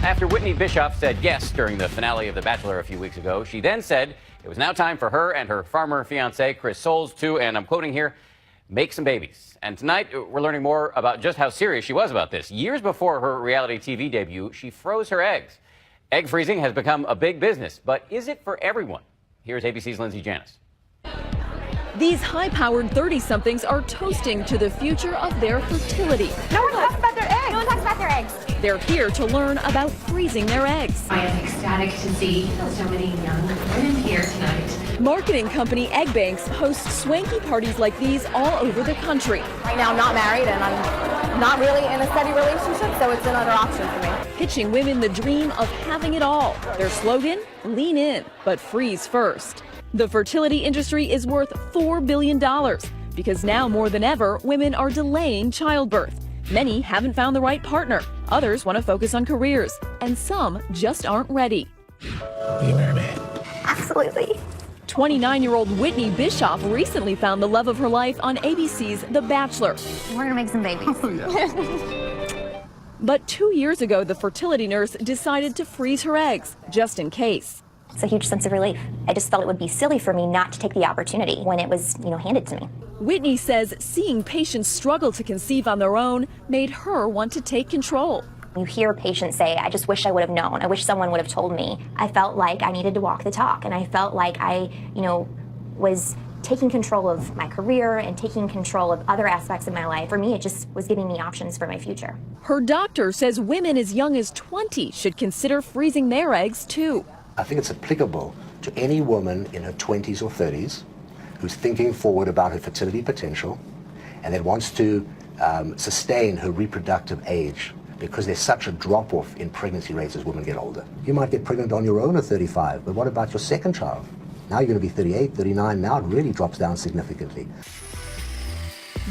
After Whitney Bischoff said yes during the finale of The Bachelor a few weeks ago, she then said it was now time for her and her farmer fiance, Chris Soules, to, and I'm quoting here, make some babies. And tonight, we're learning more about just how serious she was about this. Years before her reality TV debut, she froze her eggs. Egg freezing has become a big business, but is it for everyone? Here's ABC's Lindsay Janis. These high-powered 30-somethings are toasting to the future of their fertility. No one talks about their eggs. No one talks about their eggs. They're here to learn about freezing their eggs. I am ecstatic to see so many young women here tonight. Marketing company Egg Banks hosts swanky parties like these all over the country. Right now I'm not married and I'm not really in a steady relationship, so it's another option for me. Pitching women the dream of having it all. Their slogan, lean in, but freeze first. The fertility industry is worth $4 billion because now more than ever, women are delaying childbirth. Many haven't found the right partner. Others want to focus on careers, and some just aren't ready. Will you marry me? Absolutely. 29-year-old Whitney Bischoff recently found the love of her life on ABC's The Bachelor. We're gonna make some babies. But 2 years ago, the fertility nurse decided to freeze her eggs, just in case. It's a huge sense of relief. I just felt it would be silly for me not to take the opportunity when it was, handed to me. Whitney says seeing patients struggle to conceive on their own made her want to take control. You hear patients say, I just wish I would have known. I wish someone would have told me. I felt like I needed to walk the talk, and I felt like I, was taking control of my career and taking control of other aspects of my life. For me, it just was giving me options for my future. Her doctor says women as young as 20 should consider freezing their eggs too. I think it's applicable to any woman in her 20s or 30s who's thinking forward about her fertility potential and that wants to sustain her reproductive age, because there's such a drop-off in pregnancy rates as women get older. You might get pregnant on your own at 35, but what about your second child? Now you're going to be 38, 39, now it really drops down significantly.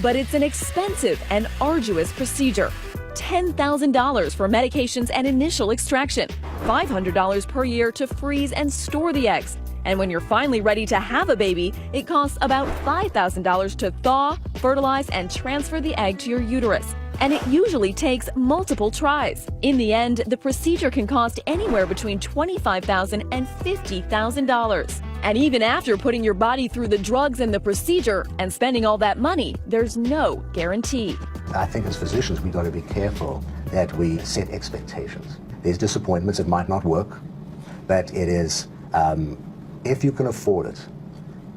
But it's an expensive and arduous procedure. $10,000 for medications and initial extraction, $500 per year to freeze and store the eggs. And when you're finally ready to have a baby, it costs about $5,000 to thaw, fertilize, and transfer the egg to your uterus. And it usually takes multiple tries. In the end, the procedure can cost anywhere between $25,000 and $50,000. And even after putting your body through the drugs and the procedure and spending all that money, there's no guarantee. I think as physicians, we've got to be careful that we set expectations. There's disappointments, it might not work, but it is, if you can afford it,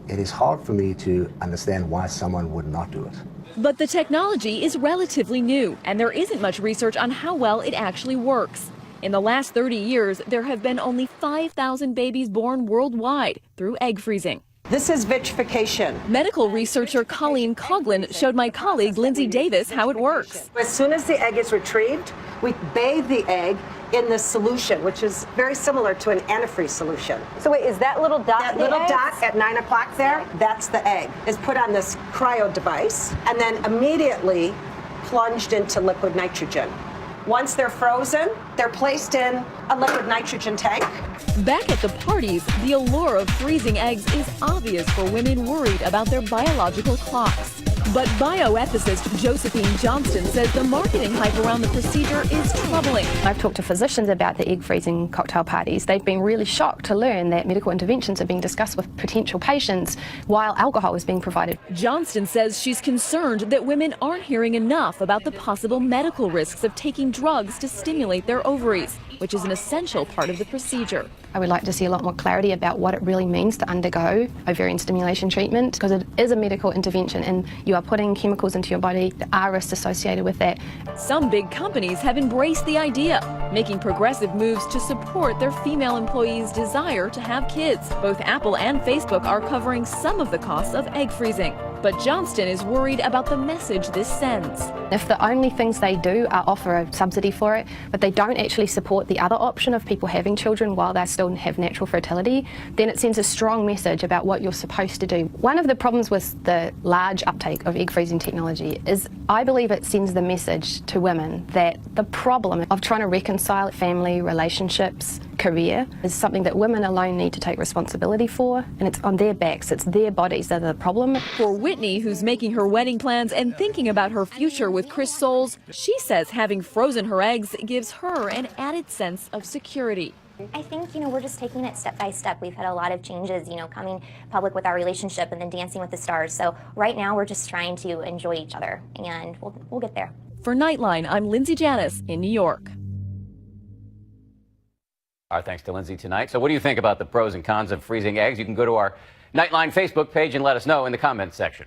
it is hard for me to understand why someone would not do it. But the technology is relatively new, and there isn't much research on how well it actually works. In the last 30 years, there have been only 5,000 babies born worldwide through egg freezing. This is vitrification. Medical researcher Colleen Coughlin showed my colleague Lindsay Davis how it works. As soon as the egg is retrieved, we bathe the egg in this solution, which is very similar to an antifreeze solution. So wait, is that little dot? That little dot at 9 o'clock there, that's the egg. Is put on this cryo device and then immediately plunged into liquid nitrogen. Once they're frozen, they're placed in a liquid nitrogen tank. Back at the parties, the allure of freezing eggs is obvious for women worried about their biological clocks. But bioethicist Josephine Johnston says the marketing hype around the procedure is troubling. I've talked to physicians about the egg freezing cocktail parties. They've been really shocked to learn that medical interventions are being discussed with potential patients while alcohol is being provided. Johnston says she's concerned that women aren't hearing enough about the possible medical risks of taking drugs to stimulate their ovaries, which is an essential part of the procedure. I would like to see a lot more clarity about what it really means to undergo ovarian stimulation treatment, because it is a medical intervention and you are putting chemicals into your body. There are risks associated with that. Some big companies have embraced the idea, making progressive moves to support their female employees' desire to have kids. Both Apple and Facebook are covering some of the costs of egg freezing. But Johnston is worried about the message this sends. If the only things they do are offer a subsidy for it, but they don't actually support the other option of people having children while they still have natural fertility, then it sends a strong message about what you're supposed to do. One of the problems with the large uptake of egg freezing technology is I believe it sends the message to women that the problem of trying to reconcile family relationships career is something that women alone need to take responsibility for, and it's on their backs, it's their bodies that are the problem. For Whitney, who's making her wedding plans and thinking about her future with Chris Soules, she says having frozen her eggs gives her an added sense of security. I think, we're just taking it step by step. We've had a lot of changes, coming public with our relationship and then Dancing with the Stars. So right now we're just trying to enjoy each other, and we'll get there. For Nightline, I'm Lindsay Janis in New York. Our thanks to Lindsay tonight. So what do you think about the pros and cons of freezing eggs? You can go to our Nightline Facebook page and let us know in the comments section.